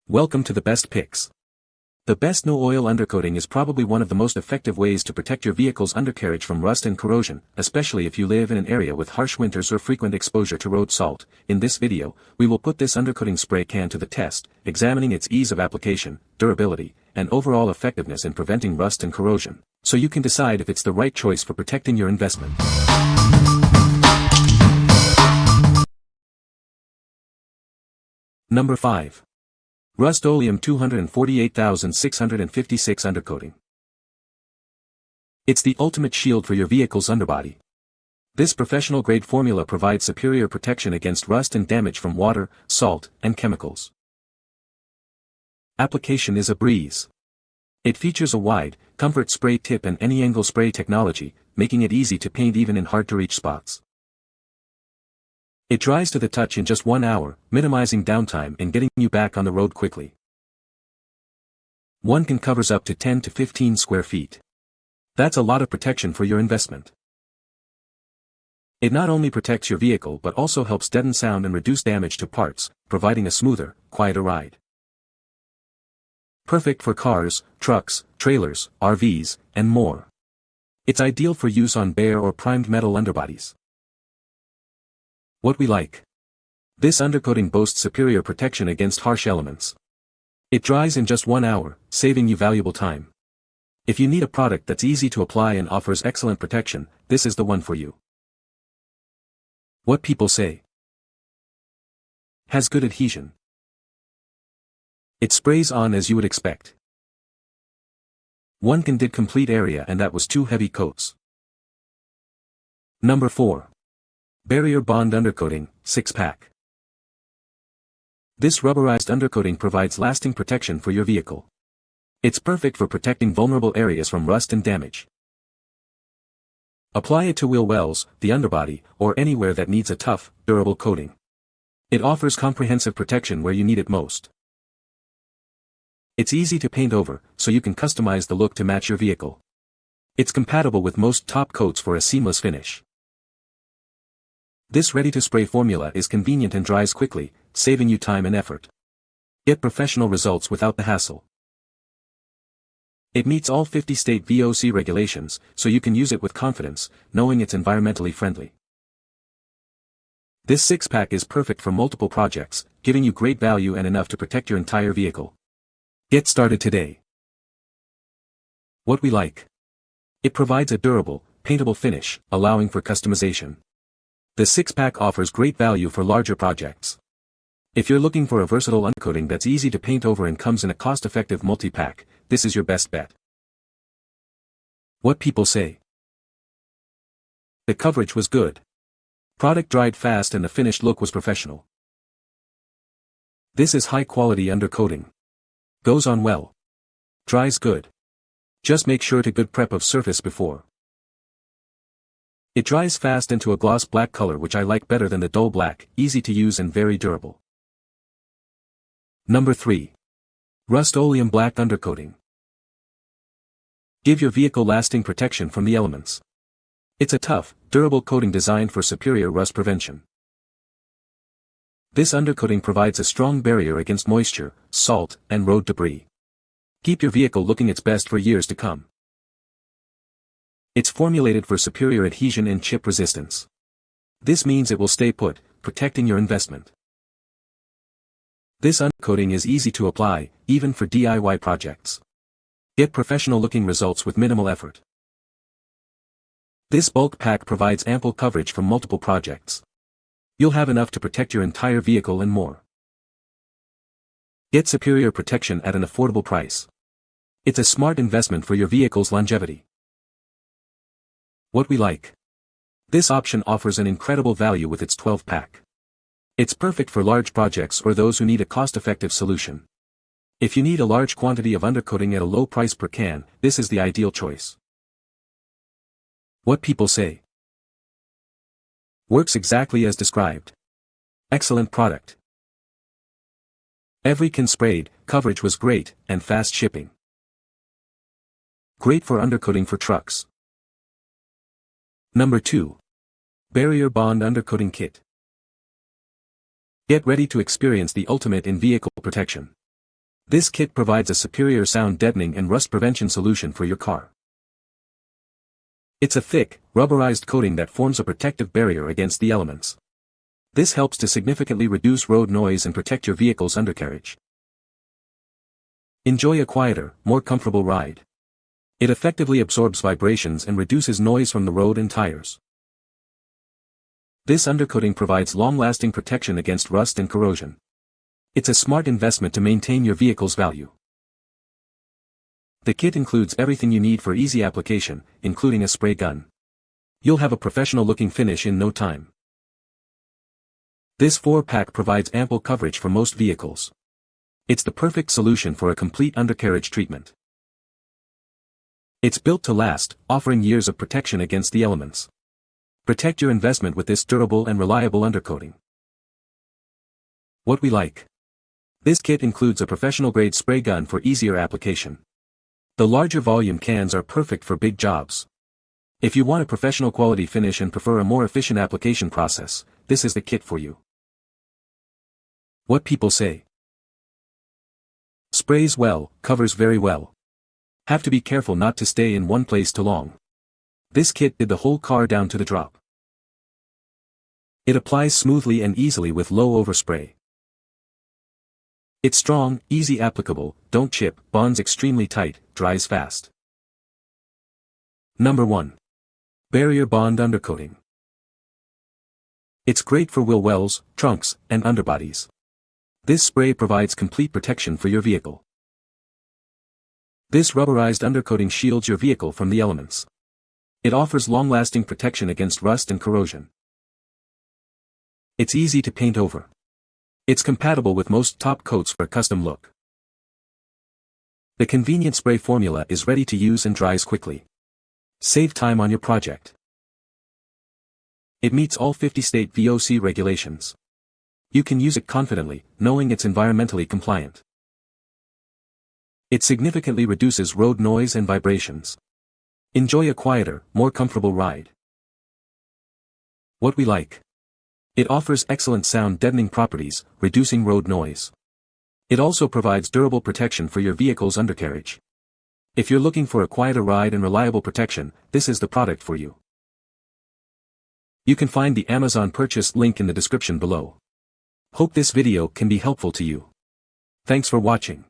Welcome to the best picks. The best Nhou Oil Undercoating is probably one of the most effective ways to protect your vehicle's undercarriage from rust and corrosion, especially if you live in an area with harsh winters or frequent exposure to road salt. In this video, we will put this undercoating spray can to the test, examining its ease of application, durability, and overall effectiveness in preventing rust and corrosion, so you can decide if it's the right choice for protecting your investment. Number 5. Rust-Oleum 248656 Undercoating. It's the ultimate shield for your vehicle's underbody. This professional-grade formula provides superior protection against rust and damage from water, salt, and chemicals. Application is a breeze. It features a wide, comfort spray tip and any angle spray technology, making it easy to paint even in hard-to-reach spots. It dries to the touch in just 1 hour, minimizing downtime and getting you back on the road quickly. One can covers up to 10 to 15 square feet. That's a lot of protection for your investment. It not only protects your vehicle but also helps deaden sound and reduce damage to parts, providing a smoother, quieter ride. Perfect for cars, trucks, trailers, RVs, and more. It's ideal for use on bare or primed metal underbodies. What we like. This undercoating boasts superior protection against harsh elements. It dries in just 1 hour, saving you valuable time. If you need a product that's easy to apply and offers excellent protection, this is the one for you. What people say. Has good adhesion. It sprays on as you would expect. One can did complete area and that was 2 heavy coats. Number 4. Barrier Bond Undercoating, 6-pack. This rubberized undercoating provides lasting protection for your vehicle. It's perfect for protecting vulnerable areas from rust and damage. Apply it to wheel wells, the underbody, or anywhere that needs a tough, durable coating. It offers comprehensive protection where you need it most. It's easy to paint over, so you can customize the look to match your vehicle. It's compatible with most top coats for a seamless finish. This ready-to-spray formula is convenient and dries quickly, saving you time and effort. Get professional results without the hassle. It meets all 50 state VOC regulations, so you can use it with confidence, knowing it's environmentally friendly. This 6-pack is perfect for multiple projects, giving you great value and enough to protect your entire vehicle. Get started today. What we like. It provides a durable, paintable finish, allowing for customization. The 6-pack offers great value for larger projects. If you're looking for a versatile undercoating that's easy to paint over and comes in a cost-effective multi-pack, this is your best bet. What people say. The coverage was good. Product dried fast and the finished look was professional. This is high-quality undercoating. Goes on well. Dries good. Just make sure to good prep of surface before. It dries fast into a gloss black color which I like better than the dull black, easy to use and very durable. Number 3. Rust-Oleum Black Undercoating. Give your vehicle lasting protection from the elements. It's a tough, durable coating designed for superior rust prevention. This undercoating provides a strong barrier against moisture, salt, and road debris. Keep your vehicle looking its best for years to come. It's formulated for superior adhesion and chip resistance. This means it will stay put, protecting your investment. This undercoating is easy to apply, even for DIY projects. Get professional-looking results with minimal effort. This bulk pack provides ample coverage for multiple projects. You'll have enough to protect your entire vehicle and more. Get superior protection at an affordable price. It's a smart investment for your vehicle's longevity. What we like. This option offers an incredible value with its 12-pack. It's perfect for large projects or those who need a cost-effective solution. If you need a large quantity of undercoating at a low price per can, this is the ideal choice. What people say. Works exactly as described. Excellent product. Every can sprayed, coverage was great, and fast shipping. Great for undercoating for trucks. Number 2. Barrier Bond Undercoating Kit. Get ready to experience the ultimate in vehicle protection. This kit provides a superior sound deadening and rust prevention solution for your car. It's a thick, rubberized coating that forms a protective barrier against the elements. This helps to significantly reduce road noise and protect your vehicle's undercarriage. Enjoy a quieter, more comfortable ride. It effectively absorbs vibrations and reduces noise from the road and tires. This undercoating provides long-lasting protection against rust and corrosion. It's a smart investment to maintain your vehicle's value. The kit includes everything you need for easy application, including a spray gun. You'll have a professional-looking finish in no time. This 4-pack provides ample coverage for most vehicles. It's the perfect solution for a complete undercarriage treatment. It's built to last, offering years of protection against the elements. Protect your investment with this durable and reliable undercoating. What we like. This kit includes a professional-grade spray gun for easier application. The larger volume cans are perfect for big jobs. If you want a professional quality finish and prefer a more efficient application process, this is the kit for you. What people say. Sprays well, covers very well. Have to be careful not to stay in one place too long. This kit did the whole car down to the drop. It applies smoothly and easily with low overspray. It's strong, easy applicable, don't chip, bonds extremely tight, dries fast. Number 1. Barrier Bond Undercoating. It's great for wheel wells, trunks, and underbodies. This spray provides complete protection for your vehicle. This rubberized undercoating shields your vehicle from the elements. It offers long-lasting protection against rust and corrosion. It's easy to paint over. It's compatible with most top coats for a custom look. The convenient spray formula is ready to use and dries quickly. Save time on your project. It meets all 50-state VOC regulations. You can use it confidently, knowing it's environmentally compliant. It significantly reduces road noise and vibrations. Enjoy a quieter, more comfortable ride. What we like. It offers excellent sound deadening properties, reducing road noise. It also provides durable protection for your vehicle's undercarriage. If you're looking for a quieter ride and reliable protection, this is the product for you. You can find the Amazon purchase link in the description below. Hope this video can be helpful to you. Thanks for watching.